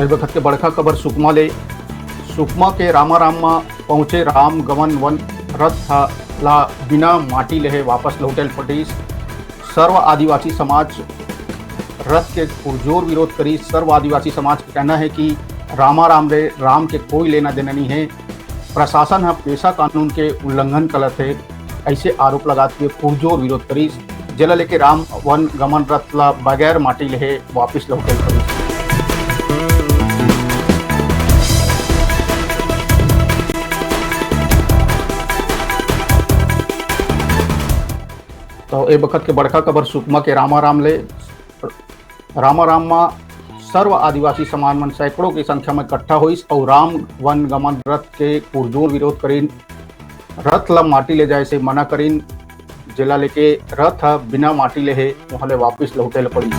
कई वक्त के बड़का खबर सुकमा ले। सुकमा के रामाराम में पहुंचे राम गमन वन रथ ला बिना माटी लेहे वापस लौटेल पटीस। सर्व आदिवासी समाज रथ के पुरजोर विरोध करी। सर्व आदिवासी समाज का कहना है कि रामाराम रे राम के कोई लेना देना नहीं है। प्रशासन है पेशा कानून के उल्लंघन करत है, ऐसे आरोप लगाते हुए पुरजोर विरोध करी। जिला लेके राम वन गमन रथ ला बगैर माटी लेहे वापिस लौटेल पटीस। तो ए वक्त के बड़का खबर सुकमा के रामाराम ले। रामाराम में सर्व आदिवासी समाज मन सैकड़ों की संख्या में इकट्ठा हुई और राम वन गमन रथ के पुरजोर विरोध करीन। रथ ला माटी ले जाए से मना करीन। जिला लेके रथ बिना माटी ले वहाँ ले वापिस लौटे पड़ी।